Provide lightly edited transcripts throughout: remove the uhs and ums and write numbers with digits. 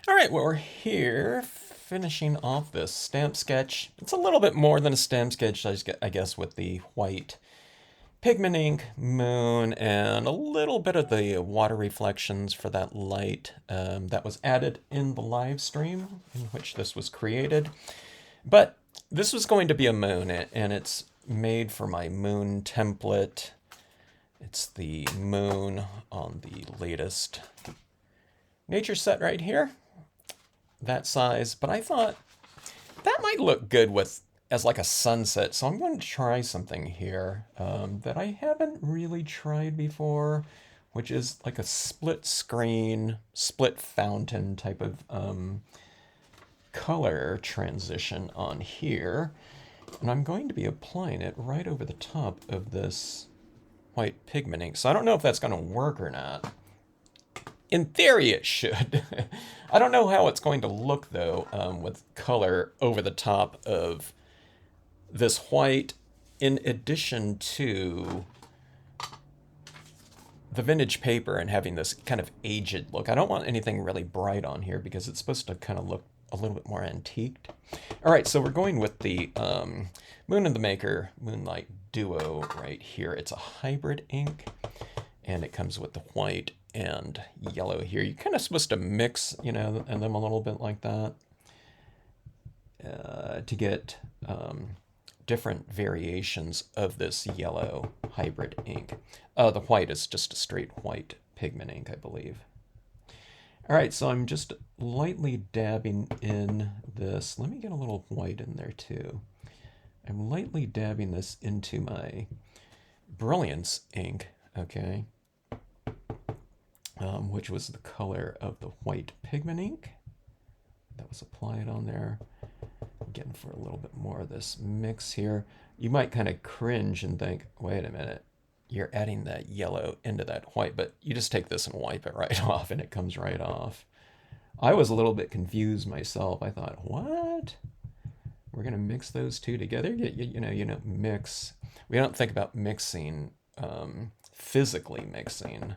All right, well, we're here finishing off this stamp sketch. It's a little bit more than a stamp sketch, I guess, with the white pigment ink, moon, and a little bit of the water reflections for that light that was added in the live stream in which this was created. But this was going to be a moon, and it's made for my moon template. It's the moon on the latest nature set right here, that size. But I thought that might look good with as like a sunset. So I'm going to try something here that I haven't really tried before, which is like a split screen, split fountain type of color transition on here. And I'm going to be applying it right over the top of this white pigment ink. So I don't know if that's going to work or not. In theory, it should. I don't know how it's going to look, though, with color over the top of this white, in addition to the vintage paper and having this kind of aged look. I don't want anything really bright on here because it's supposed to kind of look a little bit more antiqued. All right, so we're going with the Moon and the Maker Moonlight Duo right here. It's a hybrid ink, and it comes with the white and yellow here. You're kind of supposed to mix, and them a little bit like that to get different variations of this yellow hybrid ink. The white is just a straight white pigment ink, I believe. All right, so I'm just lightly dabbing in this. Let me get a little white in there too. I'm lightly dabbing this into my Brilliance ink, okay, which was the color of the white pigment ink that was applied on there. Getting for a little bit more of this mix here. You might kind of cringe and think, wait a minute, you're adding that yellow into that white, but you just take this and wipe it right off and it comes right off. I was a little bit confused myself. I thought, what? We're going to mix those two together? You know, mix. We don't think about mixing, physically mixing,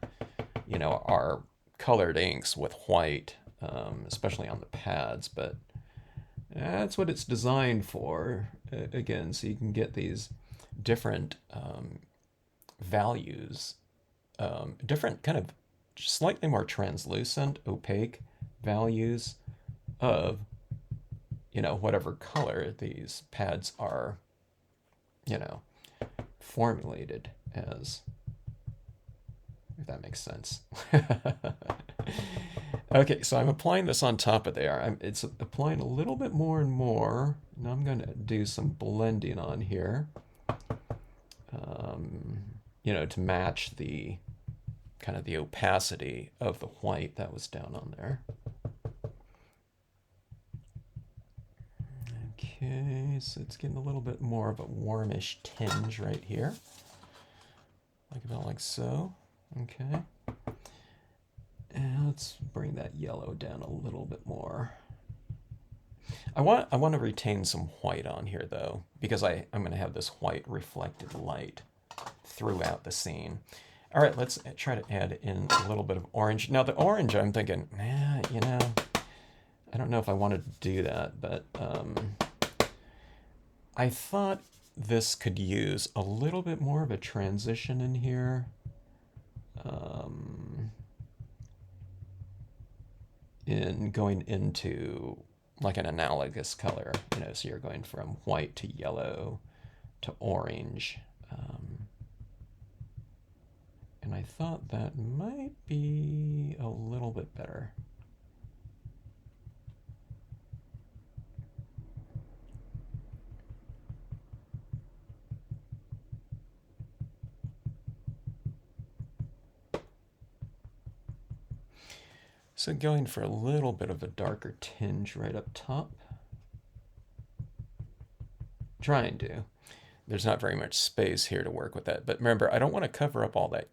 our colored inks with white, especially on the pads, but that's what it's designed for. Again, so you can get these different values, different kind of slightly more translucent, opaque values of, whatever color these pads are, formulated as, if that makes sense. Okay, so I'm applying this on top of there. It's applying a little bit more and more. Now I'm going to do some blending on here, to match the kind of the opacity of the white that was down on there. Okay, so it's getting a little bit more of a warmish tinge right here. About like so. Okay. And let's bring that yellow down a little bit more. I want to retain some white on here though, because I'm going to have this white reflected light throughout the scene. All right, let's try to add in a little bit of orange. Now the orange, I'm thinking, I don't know if I wanted to do that, but I thought this could use a little bit more of a transition in here. In going into like an analogous color, so you're going from white to yellow to orange. And I thought that might be a little bit better. So going for a little bit of a darker tinge right up top. Trying to. There's not very much space here to work with that. But remember, I don't want to cover up all that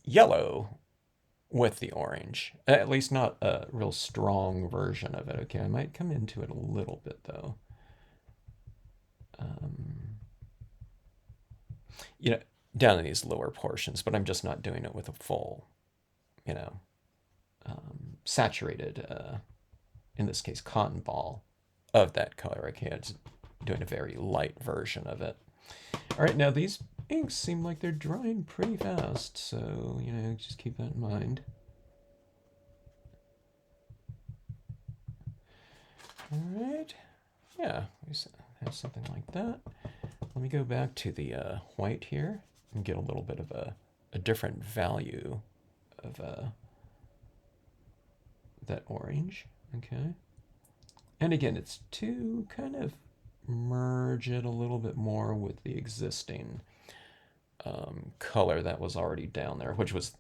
yellow with the orange. At least not a real strong version of it. Okay, I might come into it a little bit though. Down in these lower portions, but I'm just not doing it with a full, saturated in this case, cotton ball of that color. Okay, it's doing a very light version of it. All right, now these inks seem like they're drying pretty fast, so, just keep that in mind. All right, yeah, we have something like that. Let me go back to the white here and get a little bit of a different value of that orange. Okay. And again, it's to kind of merge it a little bit more with the existing color that was already down there, which was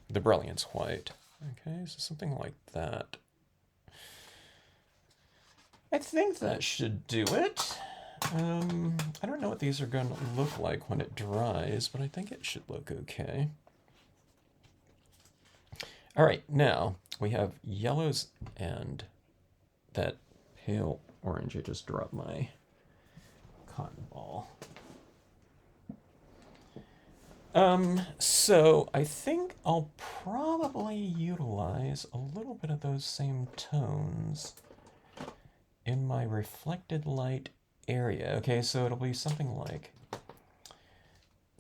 the Brilliance White. Okay, so something like that. I think that should do it. I don't know what these are going to look like when it dries, but I think it should look okay. All right, now we have yellows and that pale orange. I just dropped my cotton ball. So I think I'll probably utilize a little bit of those same tones in my reflected light area. Okay, so it'll be something like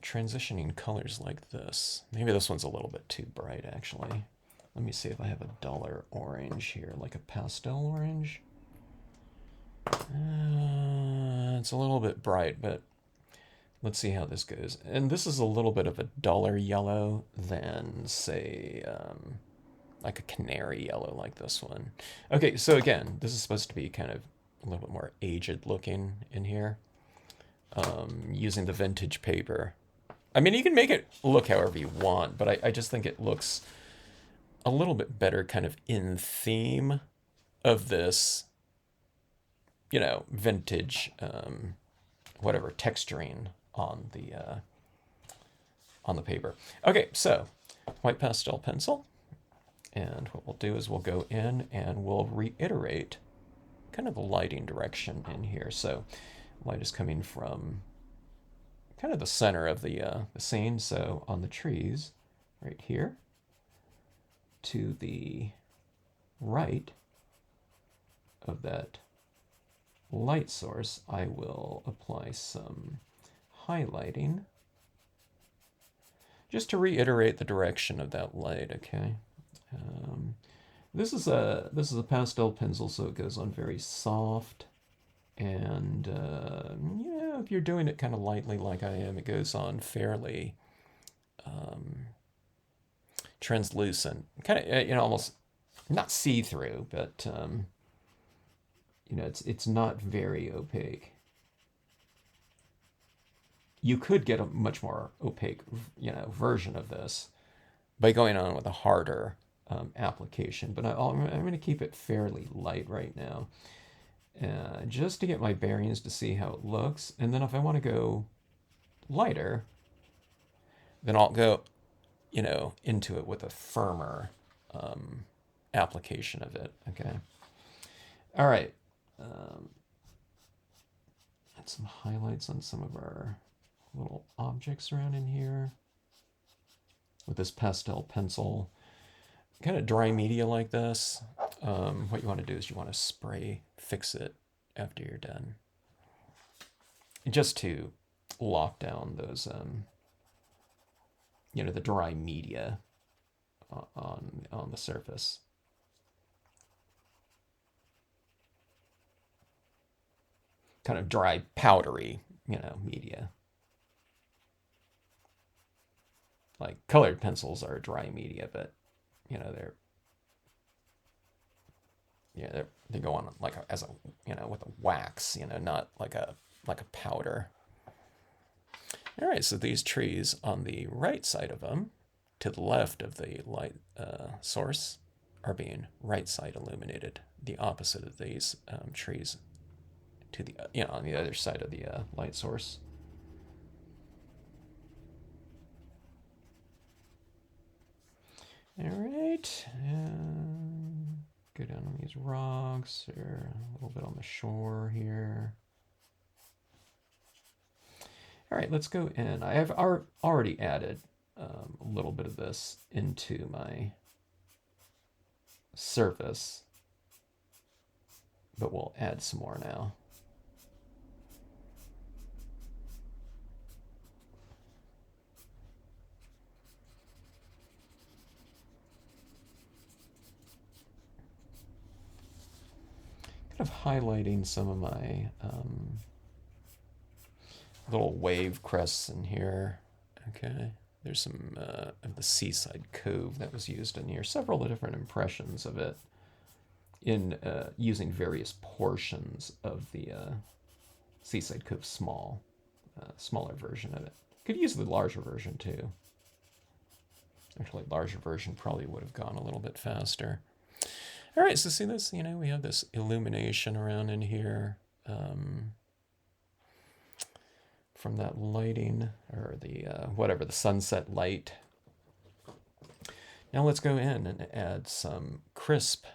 transitioning colors like this. Maybe this one's a little bit too bright, actually. Let me see if I have a duller orange here, like a pastel orange. It's a little bit bright, but let's see how this goes. And this is a little bit of a duller yellow than, say, like a canary yellow like this one. Okay, so again, this is supposed to be kind of a little bit more aged looking in here. Using the vintage paper. I mean, you can make it look however you want, but I just think it looks a little bit better kind of in theme of this, vintage, whatever, texturing on the paper. Okay, so white pastel pencil. And what we'll do is we'll go in and we'll reiterate kind of the lighting direction in here. So light is coming from kind of the center of the scene. So on the trees, right here, to the right of that light source, I will apply some highlighting just to reiterate the direction of that light. Okay. This is a pastel pencil, so it goes on very soft, and if you're doing it kind of lightly like I am, it goes on fairly translucent, kind of almost not see-through, but it's not very opaque. You could get a much more opaque version of this by going on with a harder application, but I'm going to keep it fairly light right now, just to get my bearings to see how it looks. And then if I want to go lighter, then I'll go, into it with a firmer application of it. Okay. All right. Add some highlights on some of our little objects around in here with this pastel pencil. Kind of dry media like this, what you want to do is you want to spray fix it after you're done, just to lock down those the dry media on the surface. Kind of dry, powdery, media. Like colored pencils are dry media, but they go on like as a with a wax, not like a powder. All right, so these trees on the right side of them, to the left of the light source, are being right side illuminated. The opposite of these trees, to the on the other side of the light source. All right, go down on these rocks, or a little bit on the shore here. All right, let's go in. I have already added a little bit of this into my surface. but we'll add some more now. Kind of highlighting some of my little wave crests in here. Okay, there's some of the seaside cove that was used in here. Several different impressions of it in using various portions of the seaside cove smaller version of it. Could use the larger version too. Actually, larger version probably would have gone a little bit faster. All right, so see this, we have this illumination around in here from that lighting, or the whatever, the sunset light. Now let's go in and add some crisp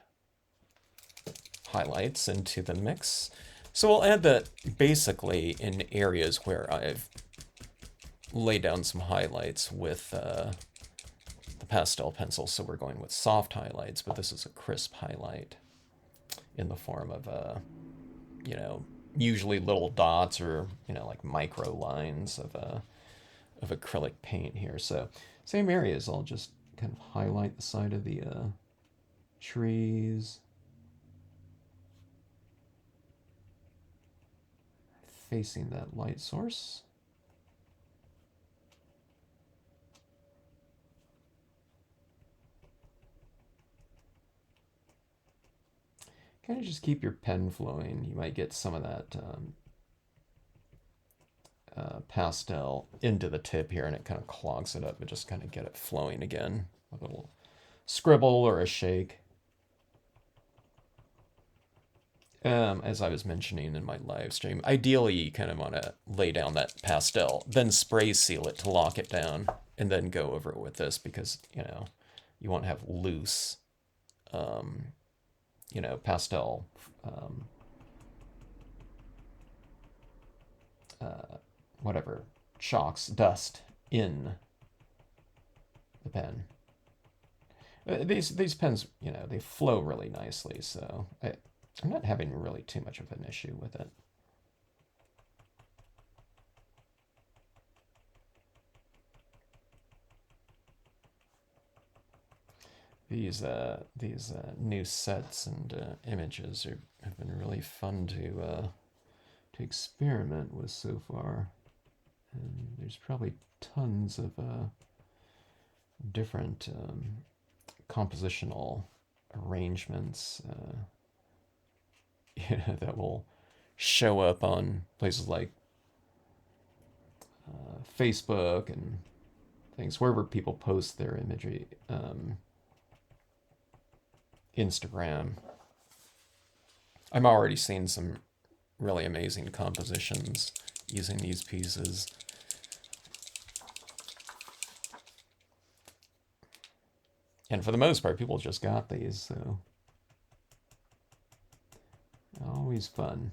highlights into the mix. So we'll add that basically in areas where I've laid down some highlights with the pastel pencil. So we're going with soft highlights, but this is a crisp highlight in the form of usually little dots or like micro lines of acrylic paint here. So same areas, I'll just kind of highlight the side of the trees, facing that light source. Kind of just keep your pen flowing. You might get some of that pastel into the tip here, and it kind of clogs it up, but just kind of get it flowing again with a little scribble or a shake. As I was mentioning in my live stream, ideally you kind of want to lay down that pastel, then spray seal it to lock it down, and then go over it with this, because you won't have loose pastel whatever, chalks, dust in the pen. These pens, they flow really nicely, so I'm not having really too much of an issue with it. These new sets and images have been really fun to experiment with so far, and there's probably tons of different compositional arrangements that will show up on places like Facebook and things, wherever people post their imagery. Instagram. I'm already seeing some really amazing compositions using these pieces. And for the most part, people just got these, so always fun.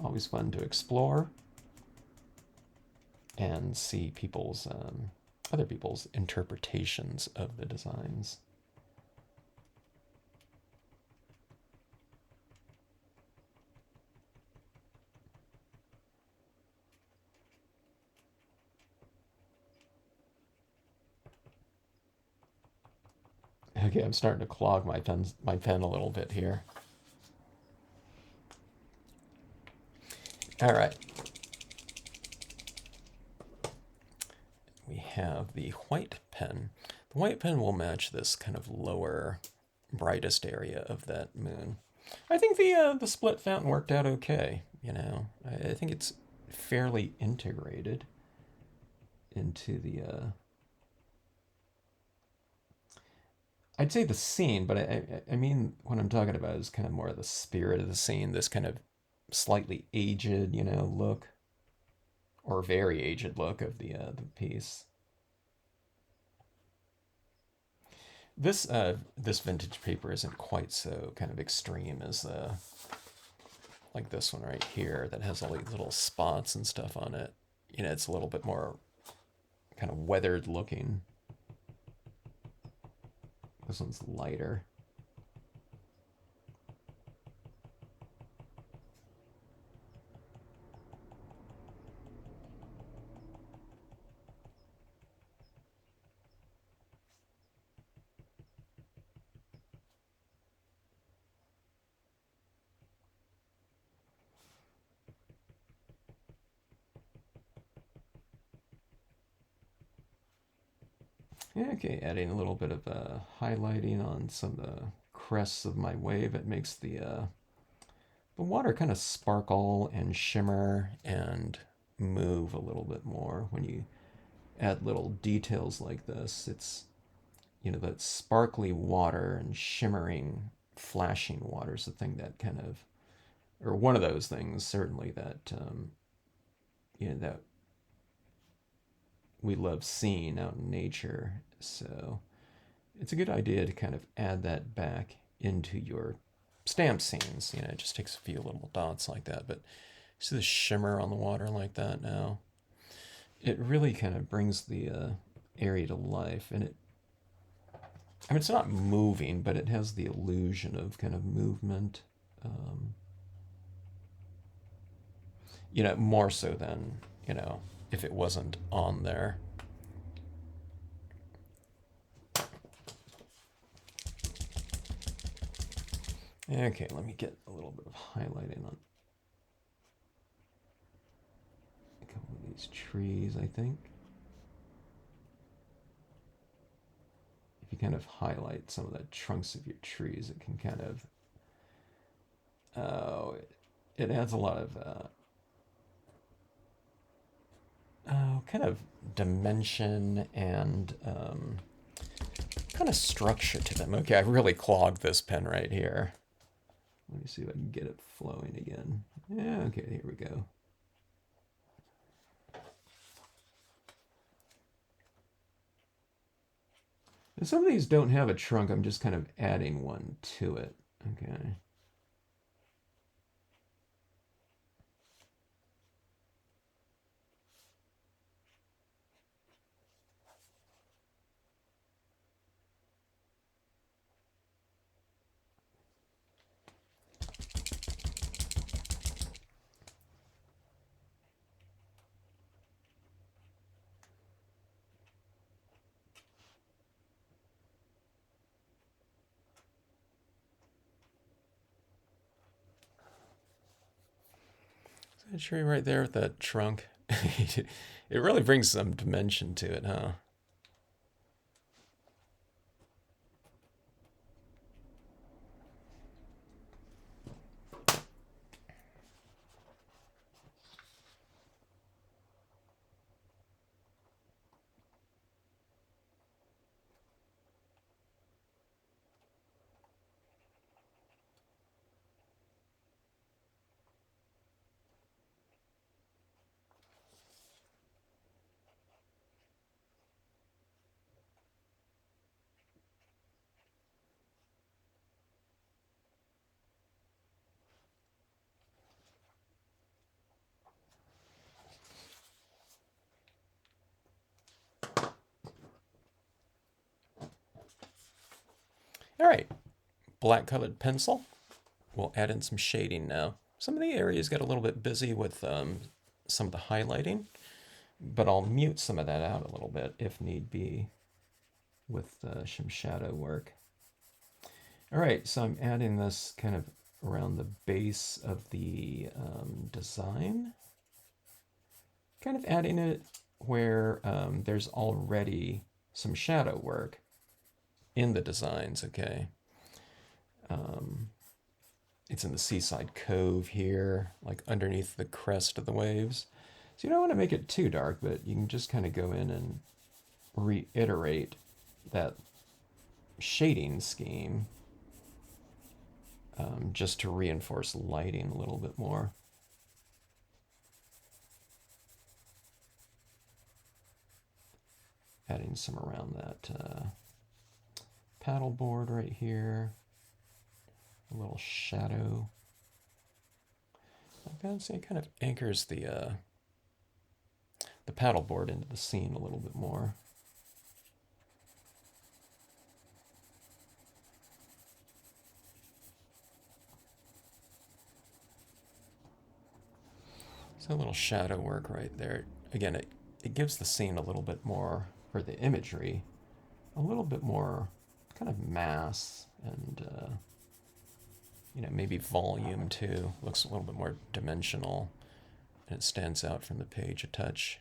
Always fun to explore and see people's other people's interpretations of the designs. Okay, I'm starting to clog my pen a little bit here. All right. We have the white pen. The white pen will match this kind of lower, brightest area of that moon. I think the split fountain worked out okay. I think it's fairly integrated into the I'd say the scene, but I mean what I'm talking about is kind of more the spirit of the scene, this kind of slightly aged, look, or very aged look of the piece. This vintage paper isn't quite so kind of extreme as like this one right here that has all these little spots and stuff on it. It's a little bit more kind of weathered looking. This one's lighter. Okay, adding a little bit of highlighting on some of the crests of my wave. It makes the water kind of sparkle and shimmer and move a little bit more when you add little details like this. It's, that sparkly water and shimmering, flashing water is the thing that kind of, or one of those things certainly that, that we love seeing out in nature. So it's a good idea to kind of add that back into your stamp scenes. It just takes a few little dots like that, but see the shimmer on the water like that now? It really kind of brings the area to life, and it's not moving, but it has the illusion of kind of movement. Um, more so than, if it wasn't on there. Okay, let me get a little bit of highlighting on a couple of these trees, I think. If you kind of highlight some of the trunks of your trees, it can kind of, it adds a lot of, kind of dimension and kind of structure to them. Okay, I really clogged this pen right here. Let me see if I can get it flowing again. Yeah, okay, here we go. And some of these don't have a trunk. I'm just kind of adding one to it. Okay. That tree right there with that trunk. It really brings some dimension to it, huh? All right, black colored pencil. We'll add in some shading now. Some of the areas get a little bit busy with some of the highlighting, but I'll mute some of that out a little bit if need be with some shadow work. All right, so I'm adding this kind of around the base of the design. Kind of adding it where there's already some shadow work in the designs, okay? It's in the seaside cove here, like underneath the crest of the waves. So you don't want to make it too dark, but you can just kind of go in and reiterate that shading scheme just to reinforce lighting a little bit more. Adding some around that paddle board right here. A little shadow. Like that, see, it kind of anchors the paddle board into the scene a little bit more. So a little shadow work right there. Again, it gives the scene a little bit more, or the imagery, a little bit more kind of mass and maybe volume too. Looks a little bit more dimensional, and it stands out from the page a touch.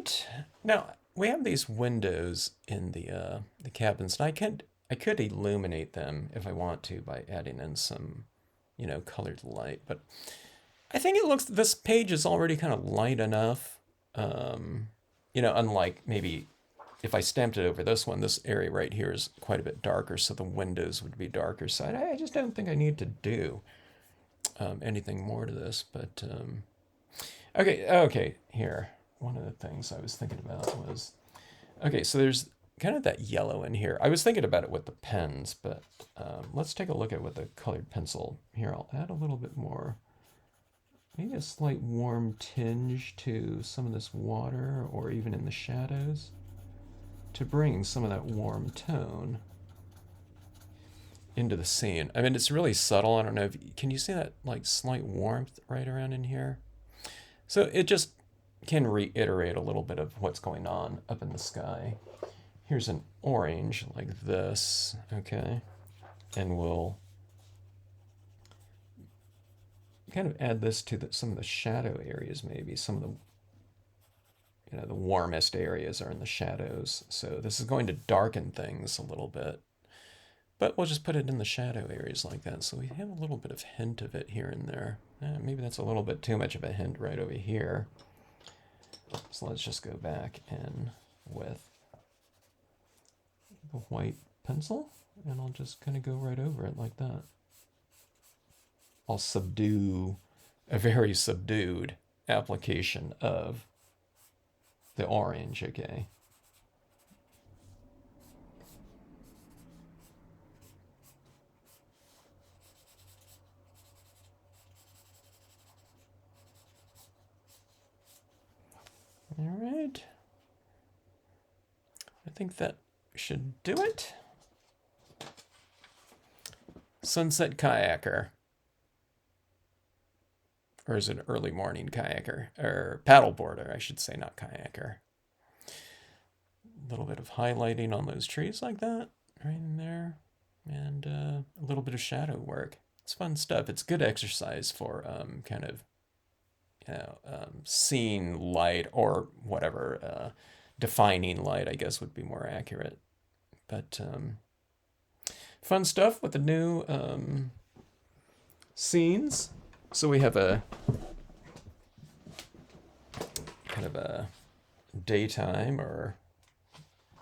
right. Now we have these windows in the cabins, and I could illuminate them if I want to by adding in some, colored light. But I think this page is already kind of light enough. Unlike maybe if I stamped it over this one, this area right here is quite a bit darker, so the windows would be darker. So I just don't think I need to do anything more to this. But okay, here. One of the things I was thinking about was, okay, so there's kind of that yellow in here. I was thinking about it with the pens, but let's take a look at what the colored pencil. Here, I'll add a little bit more, maybe a slight warm tinge to some of this water, or even in the shadows, to bring some of that warm tone into the scene. I mean, it's really subtle. I don't know if can you see that like slight warmth right around in here? So it just can reiterate a little bit of what's going on up in the sky. Here's an orange like this, okay? And we'll kind of add this to some of the shadow areas, maybe. Some of the warmest areas are in the shadows. So this is going to darken things a little bit. But we'll just put it in the shadow areas like that. So we have a little bit of hint of it here and there. Maybe that's a little bit too much of a hint right over here. So let's just go back in with the white pencil, and I'll just kind of go right over it like that. I'll subdue a very subdued application of the orange, okay? All right. I think that should do it. Sunset kayaker. Or is it early morning kayaker? Or paddleboarder, I should say, not kayaker. A little bit of highlighting on those trees like that, right in there. And a little bit of shadow work. It's fun stuff. It's good exercise for kind of, seeing light, or whatever, defining light, I guess would be more accurate. But fun stuff with the new scenes. So we have a kind of a daytime or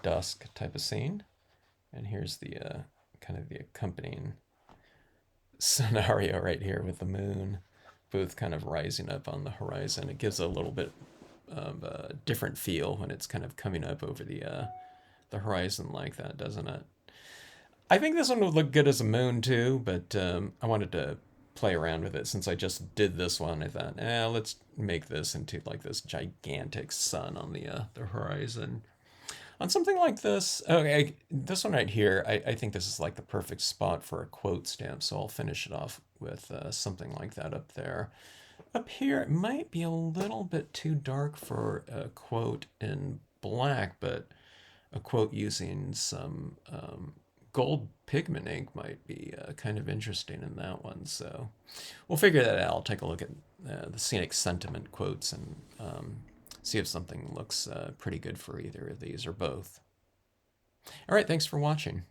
dusk type of scene. And here's the kind of the accompanying scenario right here with the moon both kind of rising up on the horizon. It gives a little bit of a different feel when it's kind of coming up over the horizon like that, doesn't it? I think this one would look good as a moon too, but I wanted to play around with it since I just did this one. I thought, let's make this into like this gigantic sun on the horizon. On something like this, okay, this one right here, I think this is like the perfect spot for a quote stamp, so I'll finish it off with something like that up there. Up here, it might be a little bit too dark for a quote in black, but a quote using some gold pigment ink might be kind of interesting in that one. So we'll figure that out. I'll take a look at the scenic sentiment quotes and see if something looks pretty good for either of these or both. All right, thanks for watching.